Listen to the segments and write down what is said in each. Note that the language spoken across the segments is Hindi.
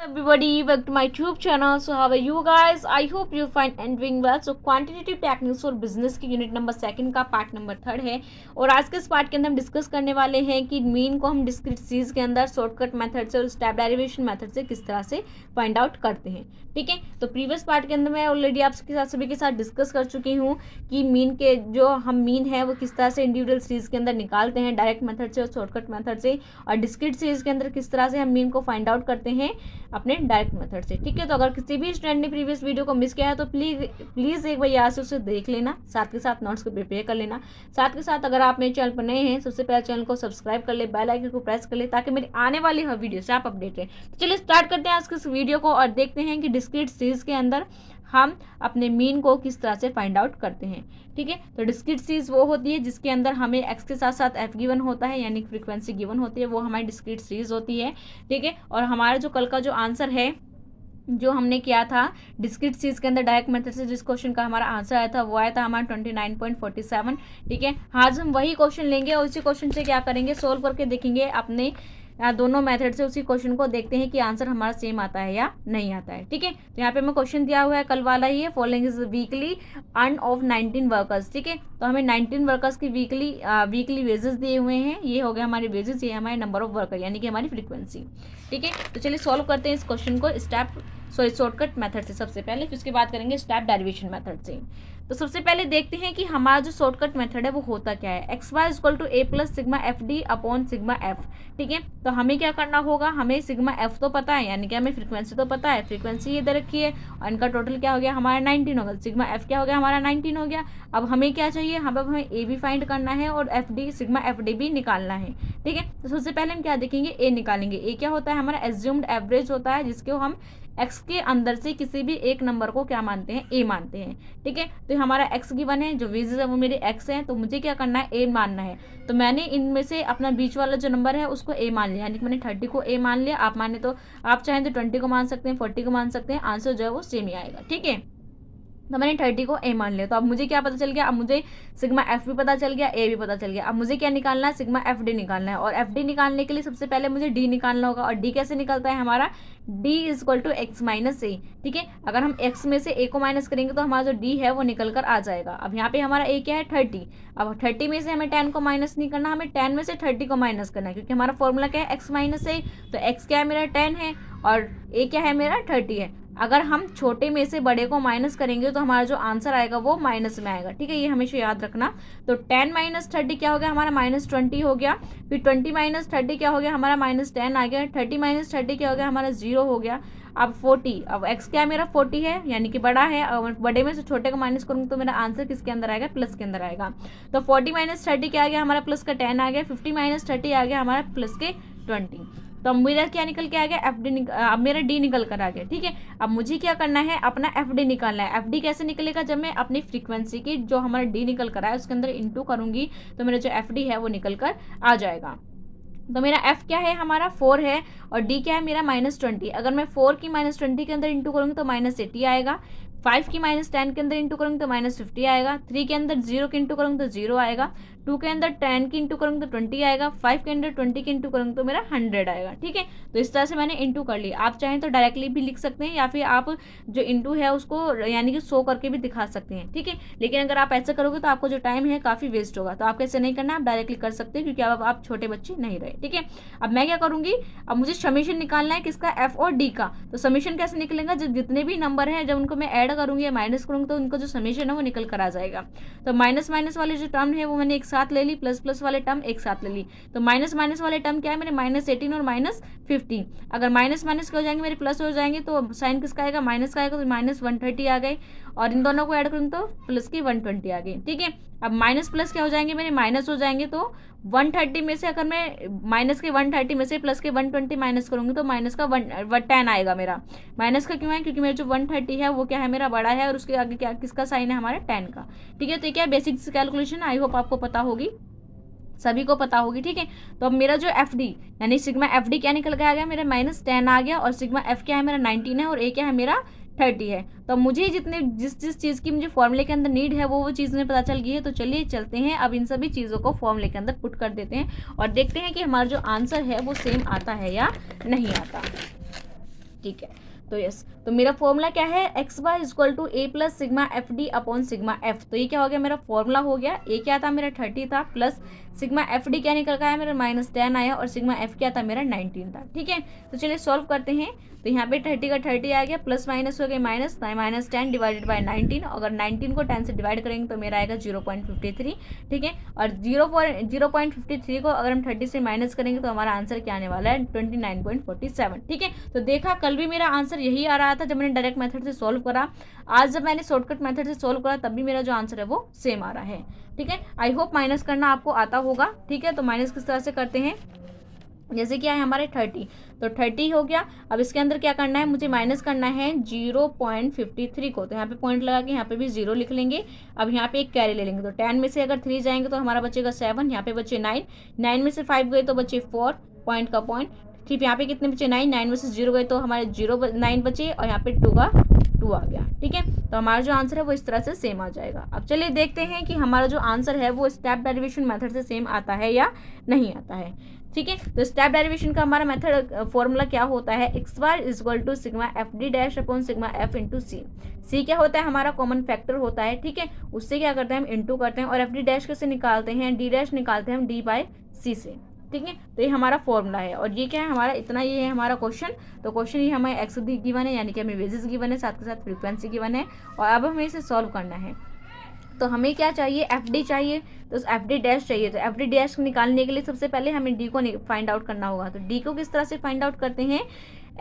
Everybody, welcome to my YouTube channel. So how are you guys? I hope you find and doing well. So quantitative techniques और बिजनेस की यूनिट नंबर 2 का पार्ट नंबर 3 है और आज के इस पार्ट के अंदर हम डिस्कस करने वाले हैं कि मीन को हम डिस्क्रीट सीरीज के अंदर शॉर्टकट मेथड से और स्टेप डेरिवेशन मेथड से किस तरह से फाइंड आउट करते हैं। ठीक है, तो प्रीवियस पार्ट के अंदर मैं ऑलरेडी आपके साथ सभी के साथ डिस्कस कर चुकी हूँ कि मीन के जो हम मीन है वो किस तरह से इंडिविजुअल सीरीज के अंदर निकालते हैं डायरेक्ट मेथड से और शॉर्टकट मेथड से, और डिस्क्रीट सीरीज के अंदर किस तरह से हम मीन को फाइंड आउट करते हैं अपने डायरेक्ट मेथड से। ठीक है, तो अगर किसी भी स्टूडेंट ने प्रीवियस वीडियो को मिस किया है तो प्लीज़ एक बार यहाँ से उसे देख लेना, साथ के साथ नोट्स को प्रिपेयर कर लेना। साथ के साथ अगर आप मेरे चैनल पर नए हैं सबसे पहले चैनल को सब्सक्राइब कर ले, बेल आइकन को प्रेस कर ले ताकि मेरी आने वाली हर वीडियो से आप अपडेट रहे। तो चलिए स्टार्ट करते हैं आज के इस वीडियो को और देखते हैं कि डिस्क्रीट सीरीज के अंदर हम अपने मीन को किस तरह से फाइंड आउट करते हैं। ठीक है, तो डिस्क्रीट सीरीज वो होती है जिसके अंदर हमें एक्स के साथ साथ एफ गिवन होता है, यानी फ्रीक्वेंसी गिवन होती है, वो हमारी डिस्क्रीट सीरीज होती है। ठीक है, और हमारा जो कल का जो आंसर है जो हमने किया था डिस्क्रीट सीरीज के अंदर डायरेक्ट मेथड से, जिस क्वेश्चन का हमारा आंसर आया था वो आया था हमारा 29.47। ठीक है, आज हम वही क्वेश्चन लेंगे और उसी क्वेश्चन से क्या करेंगे, सोल्व करके देखेंगे अपने दोनों मेथड से उसी क्वेश्चन को, देखते हैं कि आंसर हमारा सेम आता है या नहीं आता है। ठीक है, तो यहाँ पे हमें क्वेश्चन दिया हुआ है कल वाला ही है, following is weekly earn of 19 workers. ठीक है, तो हमें 19 वर्कर्स की वीकली वेजेस दिए हुए हैं, ये हो गया हमारे वेजेस, ये हमारे नंबर ऑफ वर्कर यानी कि हमारी फ्रीक्वेंसी। ठीक है, तो चलिए सॉल्व करते हैं इस क्वेश्चन को शॉर्टकट मेथड से सबसे पहले, फिर उसके बाद करेंगे स्टेप डेरिवेशन मेथड से। तो सबसे पहले देखते हैं कि हमारा जो शॉर्टकट मेथड है वो होता क्या है, x y equal to a plus sigma F d upon sigma f. ठीक है, तो हमें क्या करना होगा, हमें सिग्मा एफ तो पता है यानी कि हमें फ्रीक्वेंसी तो पता है, फ्रीक्वेंसी ये दे रखी है और इनका टोटल क्या हो गया हमारा 19 होगा, सिग्मा एफ क्या हो गया हमारा 19 हो गया। अब हमें क्या चाहिए, हमें ए भी फाइंड करना है और F D sigma F D भी निकालना है। ठीक है, तो सबसे पहले हम क्या देखेंगे, ए निकालेंगे। ए क्या होता है हमारा एज्यूम्ड एवरेज होता है, जिसको हम एक्स के अंदर से किसी भी एक नंबर को क्या मानते हैं, ए मानते हैं। ठीक है, तो हमारा एक्स गिवन है, जो वेजेस है वो मेरे एक्स है, तो मुझे क्या करना है, ए मानना है। तो मैंने इनमें से अपना बीच वाला जो नंबर है उसको ए मान लिया, यानी कि मैंने 30 को ए मान लिया। आप माने तो आप चाहें तो 20 को मान सकते हैं, 40 को मान सकते हैं, आंसर जो है वो सेम ही आएगा। ठीक है, तो मैंने 30 को ए मान लिया। तो अब मुझे क्या पता चल गया, अब मुझे सिग्मा एफ भी पता चल गया, ए भी पता चल गया। अब मुझे क्या निकालना है, सिग्मा एफ डी निकालना है, और एफ डी निकालने के लिए सबसे पहले मुझे डी निकालना होगा। और डी कैसे निकलता है हमारा, d is equal to x minus a. ठीक है, अगर हम एक्स में से ए को माइनस करेंगे तो हमारा जो डी है वो निकल कर आ जाएगा। अब यहाँ पे हमारा ए क्या है 30, अब 30 में से हमें 10 को माइनस नहीं करना, हमें 10 में से 30 को माइनस करना है, क्योंकि हमारा फॉर्मूला क्या है एक्स माइनस ए। तो एक्स क्या है मेरा 10 है और ए क्या है मेरा 30 है। अगर हम छोटे में से बड़े को माइनस करेंगे तो हमारा जो आंसर आएगा वो माइनस में आएगा। ठीक है, ये हमेशा याद रखना। तो 10 माइनस 30 क्या हो गया हमारा माइनस 20 हो गया, फिर 20 माइनस 30 क्या हो गया हमारा माइनस 10 आ गया, 30 माइनस 30 क्या हो गया हमारा 0 हो गया। अब 40, अब x क्या है मेरा 40 है यानी कि बड़ा है, और बड़े में से छोटे को माइनस करूँगा तो मेरा आंसर किसके अंदर आएगा, प्लस के अंदर आएगा। तो 40 माइनस 30 क्या आ गया हमारा प्लस का 10 आ गया, 50 माइनस 30 आ गया हमारा प्लस के 20। तो अब मेरा क्या निकल के आ गया, एफ डी अब मेरा डी निकल कर आ गया। ठीक है, अब मुझे क्या करना है, अपना एफ डी निकालना है। एफ डी कैसे निकलेगा, जब मैं अपनी फ्रीक्वेंसी की जो हमारा डी निकल कर आया है उसके अंदर इंटू करूंगी तो मेरा जो एफ डी है वो निकल कर आ जाएगा। तो मेरा f क्या है हमारा 4 है और d क्या है मेरा -20। अगर मैं 4 की -20 के अंदर इंटू करूँगी तो -80 आएगा, 5 की -10 के अंदर इंटू करूँगी तो -50 आएगा, 3 के अंदर 0 के इंटू करूँगी तो 0 आएगा, 2 के अंदर 10 की इंटू करूँगी तो 20 आएगा, 5 के अंदर 20 की इंटू करूँगी तो मेरा 100 आएगा। ठीक है, तो इस तरह से मैंने इंटू कर लिया। आप चाहें तो डायरेक्टली भी लिख सकते हैं या फिर आप जो इंटू है उसको यानी कि शो करके भी दिखा सकते हैं। ठीक है, लेकिन अगर आप ऐसा करोगे तो आपको जो टाइम है काफ़ी वेस्ट होगा, तो आपको ऐसे नहीं करना, आप डायरेक्टली कर सकते हैं क्योंकि अब आप छोटे बच्चे नहीं रहे। ठीक है, अब मैं क्या करूँगी, अब मुझे समीशन निकालना है किसका, एफ और डी का। तो समीशन कैसे निकलेगा, जब जितने भी नंबर हैं जब उनको मैं ऐड करूँगी या माइनस करूँगी तो उनका जो समीशन है वो निकल कर आ जाएगा। तो माइनस माइनस वाले जो टर्म है वो मैंने एक साथ ले ली, प्लस प्लस वाले टर्म एक साथ ले ली। तो माइनस माइनस वाले टर्म क्या है मेरे -18 और -15। अगर माइनस माइनस के हो जाएंगे मेरे प्लस हो जाएंगे तो साइन किसका आएगा, माइनस का आएगा, तो -130 आ गए, और इन दोनों को ऐड करूँगी तो प्लस की 120 आ गई। ठीक है, अब माइनस प्लस क्या हो जाएंगे मेरे माइनस हो जाएंगे, तो 130 में से अगर मैं माइनस के 130 में से प्लस के 120 माइनस करूँगी तो माइनस का 10 आएगा मेरा। माइनस का क्यों है, क्योंकि मेरा जो 130 है वो क्या है मेरा बड़ा है और उसके आगे क्या किसका साइन है हमारा 10 का। ठीक है, तो क्या बेसिक कैलकुलेशन आई होप आपको पता होगी, सभी को पता होगी। ठीक है, तो अब मेरा जो एफ डी यानी सिग्मा एफ डी क्या निकल के आ गया मेरा -10 आ गया, और सिग्मा एफ क्या है मेरा 19 है और ए क्या है मेरा 30 है। तो मुझे जिस चीज़ की मुझे फॉर्मूले के अंदर नीड है वो चीज़ मुझे पता चल गई है। तो चलिए चलते हैं, अब इन सभी चीज़ों को फॉर्मूले के अंदर पुट कर देते हैं और देखते हैं कि हमारा जो आंसर है वो सेम आता है या नहीं आता। ठीक है। तो यस, तो मेरा फॉर्मूला क्या है, x bar equal to a plus sigma F d upon sigma f. तो ये क्या हो गया, मेरा फॉर्मूला हो गया। ए क्या था मेरा 30 था, प्लस सिग्मा एफ डी क्या निकल का है मेरा -10 आया, और सिग्मा एफ क्या था मेरा 19 था। ठीक है, तो चलिए सॉल्व करते हैं। तो यहाँ पे 30 का 30 आ गया, प्लस माइनस हो गया माइनस, -10 डिवाइडेड बाय 19। अगर 19 को 10 से डिवाइड करेंगे तो मेरा आएगा 0.53। ठीक है, और 0.53 को अगर हम 30 से माइनस करेंगे तो हमारा आंसर क्या आने वाला है, 29.47। ठीक है, तो देखा कल भी मेरा आंसर यही आ रहा था जब मैंने डायरेक्ट मेथड से सॉल्व करा। आज जब मैंने शॉर्टकट मेथड से सॉल्व करा तब भी मेरा जो आंसर है वो सेम आ रहा है। ठीक है, आई होप माइनस करना आपको आता होगा। ठीक है, तो माइनस किस तरह से करते हैं, जैसे क्या है हमारे 30, तो 30 हो गया। अब इसके अंदर क्या करना है, मुझे माइनस करना है 0.53 को, तो यहाँ पे पॉइंट लगा के यहाँ पे भी 0 लिख लेंगे। अब यहाँ पे एक कैरी ले लेंगे, तो 10 में से अगर 3 जाएंगे तो हमारा बचेगा 7, यहाँ पे बचे 9 में से 5 गए तो बचे 4, पॉइंट का पॉइंट। ठीक, यहाँ पे कितने बचे 9 में से 0 गए तो हमारे 9 बचे, और यहाँ पे 2 का 2 आ गया। ठीक है, तो हमारा जो आंसर है वो इस तरह से सेम आ जाएगा। अब चलिए देखते हैं कि हमारा जो आंसर है वो स्टेप डेरिवेशन मेथड से सेम आता है या नहीं आता है। ठीक है, तो स्टेप डेरिवेशन का हमारा मेथड फॉर्मूला क्या होता है, x bar equal to sigma F D dash upon sigma F into C. C क्या होता है, हमारा कॉमन फैक्टर होता है। ठीक है, उससे क्या करते हैं हम इंटू करते हैं, और एफ डी डैश कैसे निकालते हैं, डी डैश निकालते हैं हम डी बाई सी से। ठीक है, तो ये हमारा फॉर्मूला है, और ये क्या है हमारा, इतना ये है हमारा क्वेश्चन। तो क्वेश्चन ये हमें एक्स गिवन है, यानी कि हमें वेजेस गिवन है, साथ के साथ फ्रीक्वेंसी गिवन है, और अब हमें इसे सॉल्व करना है। तो हमें क्या चाहिए, एफ डी चाहिए, तो एफ डी डैश चाहिए। तो एफ डी डैश निकालने के लिए सबसे पहले हमें डी को फाइंड आउट करना होगा। तो डी को किस तरह से फाइंड आउट करते हैं,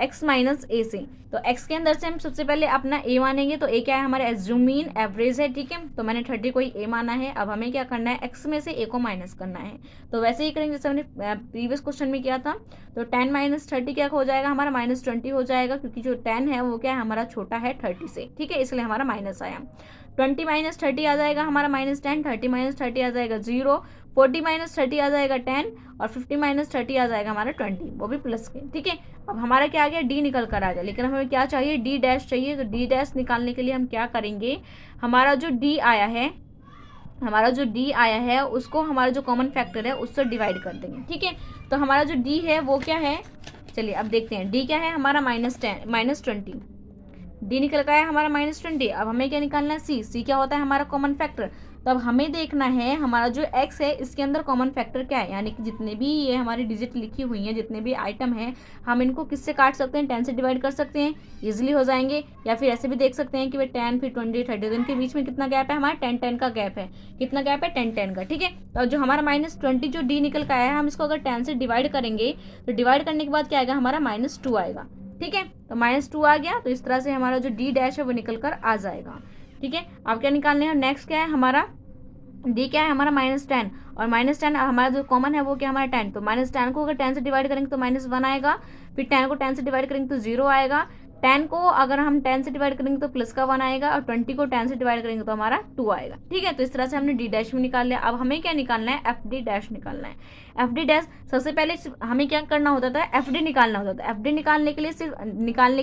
एक्स माइनस ए से। तो एक्स के अंदर से हम सबसे पहले अपना ए मानेंगे, तो ए क्या है हमारा एज्यूम मीन एवरेज है। ठीक है, तो मैंने 30 को ही ए माना है। अब हमें क्या करना है, एक्स में से ए को माइनस करना है। तो वैसे ही करेंगे जैसे हमने प्रीवियस क्वेश्चन में किया था। तो 10 माइनस 30 क्या हो जाएगा हमारा, -20 हो जाएगा, क्योंकि जो 10 है वो क्या है हमारा छोटा है 30 से। ठीक है, इसलिए हमारा माइनस आया। 20 माइनस 30 आ जाएगा हमारा -10, 30 माइनस 30 आ जाएगा 0, 40 माइनस 30 आ जाएगा 10, और 50 माइनस 30 आ जाएगा हमारा 20, वो भी प्लस के। ठीक है, अब हमारा क्या आ गया, डी निकल कर आ गया, लेकिन हमें क्या चाहिए, डी डैश चाहिए। तो डी डैश निकालने के लिए हम क्या करेंगे, हमारा जो डी आया है उसको हमारा जो कॉमन फैक्टर है उससे डिवाइड कर देंगे। ठीक है, तो हमारा जो डी है वो क्या है, चलिए अब देखते हैं। डी क्या है हमारा -20, डी निकल का है हमारा -20। अब हमें क्या निकालना है, सी क्या होता है हमारा कॉमन फैक्टर। तो अब हमें देखना है हमारा जो एक्स है इसके अंदर कॉमन फैक्टर क्या है, यानी कि जितने भी ये हमारी डिजिट लिखी हुई हैं, जितने भी आइटम हैं, हम इनको किससे काट सकते हैं, 10 से डिवाइड कर सकते हैं, इजीली हो जाएंगे। या फिर ऐसे भी देख सकते हैं कि भाई 10 फिर 20 30, तो इनके बीच में कितना गैप है हमारा, 10 का गैप है। कितना गैप है, 10 का। ठीक है, तो जो हमारा -20 जो डी निकल का आया है, हम इसको अगर 10 से डिवाइड करेंगे तो डिवाइड करने के बाद क्या आएगा हमारा -2 आएगा। ठीक है, तो -2 आ गया, तो इस तरह से हमारा जो डी डैश है वो निकल कर आ जाएगा। ठीक है, अब क्या निकालने हैं, नेक्स्ट क्या है हमारा, डी क्या है हमारा -10, और -10 हमारा जो कॉमन है वो क्या हमारा 10। तो -10 को अगर 10 से डिवाइड करेंगे तो -1 आएगा, फिर 10 को 10 से डिवाइड करेंगे तो 0 आएगा, 10 को अगर हम 10 से डिवाइड करेंगे तो प्लस का 1 आएगा, और 20 को 10 से डिवाइड करेंगे तो हमारा 2 आएगा। ठीक है, तो इस तरह से हमने डी डैश में निकाल लिया। अब हमें क्या निकालना है, एफ डी डैश निकालना है। एफ डी डैश सबसे पहले हमें क्या करना होता था, एफ डी निकालना होता था। एफ डी निकालने के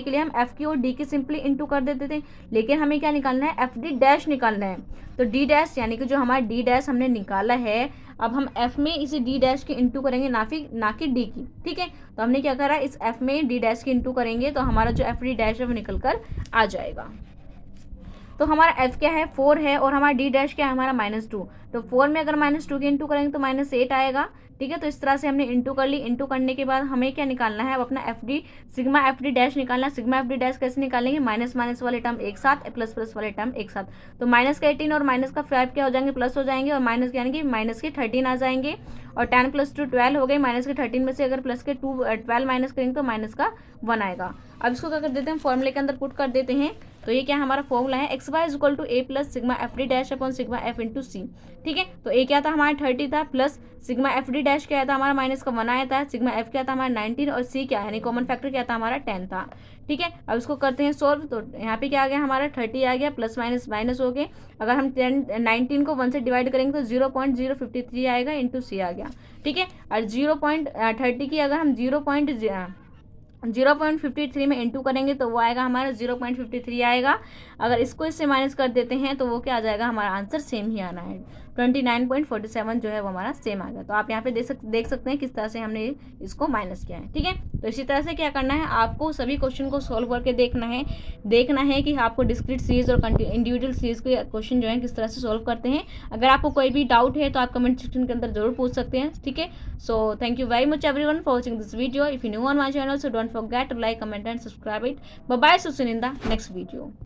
लिए हम एफ की और डी की सिंपली इंटू कर देते थे, लेकिन हमें क्या निकालना है, एफ डी डैश निकालना है। तो डी डैश यानी कि जो हमारा डी डैश हमने निकाला है, अब हम एफ में इसे डी डैश की इंटू करेंगे, ना कि डी की। ठीक है, तो हमने क्या करा, इस एफ में डी डैश की इंटू करेंगे तो हमारा जो एफ डी डैश है वो निकल कर आ जाएगा। तो हमारा एफ क्या है 4 है, और हमारा डी डैश क्या है हमारा -2। तो 4 में अगर -2 की इंटू करेंगे तो -8 आएगा। ठीक है, तो इस तरह से हमने इंटू कर ली। इंटू करने के बाद हमें क्या निकालना है, अब अपना F D sigma F D dash निकालना है। सिग्मा एफ डी डैश कैसे निकालेंगे, माइनस माइनस वाले टर्म एक साथ, प्लस प्लस वाले टर्म एक साथ। तो -18 और -5 क्या हो जाएंगे, प्लस हो जाएंगे, और माइनस यानी कि -13 आ जाएंगे, और 10 + 2 12 हो गए। -13 में से अगर प्लस के 12 माइनस करेंगे तो -1 आएगा। अब इसको क्या कर देते हैं, फॉर्मूले के अंदर पुट कर देते हैं। तो ये क्या हमारा फॉर्मूला है, x y equal to a plus sigma F D dash upon sigma F into c. ठीक है, तो ए क्या था हमारा 30 था, plus sigma F D dash क्या था हमारा -1 आया था, सिग्मा एफ क्या था हमारा 19, और सी क्या यानी कॉमन फैक्टर क्या था हमारा 10 था। ठीक है, अब इसको करते हैं सॉल्व। तो यहाँ पे क्या आ गया हमारा 30 आ गया, प्लस माइनस माइनस हो गए। अगर हम 19 को 1 से डिवाइड करेंगे तो 0.053 आएगा, इंटू सी आ गया। ठीक है, और 0.30 की अगर हम 0.53 में इंटू करेंगे तो वो आएगा हमारा 0.53 आएगा। अगर इसको इससे माइनस कर देते हैं तो वो क्या आ जाएगा, हमारा आंसर सेम ही आना है। 29.47 जो है वो हमारा सेम आ गया। तो आप यहाँ पे देख सकते हैं किस तरह से हमने इसको माइनस किया है। ठीक है, तो इसी तरह से क्या करना है, आपको सभी क्वेश्चन को सोल्व करके देखना है कि आपको डिस्क्रीट सीरीज और इंडिविजुअल सीरीज के क्वेश्चन जो है किस तरह से सोल्व करते हैं। अगर आपको कोई भी डाउट है तो आप कमेंट सेक्शन के अंदर जरूर पूछ सकते हैं। ठीक है, so thank you very much everyone for watching this video. If you new on my channel, so don't forget to like, comment and subscribe it. Bye bye, see you in the next video.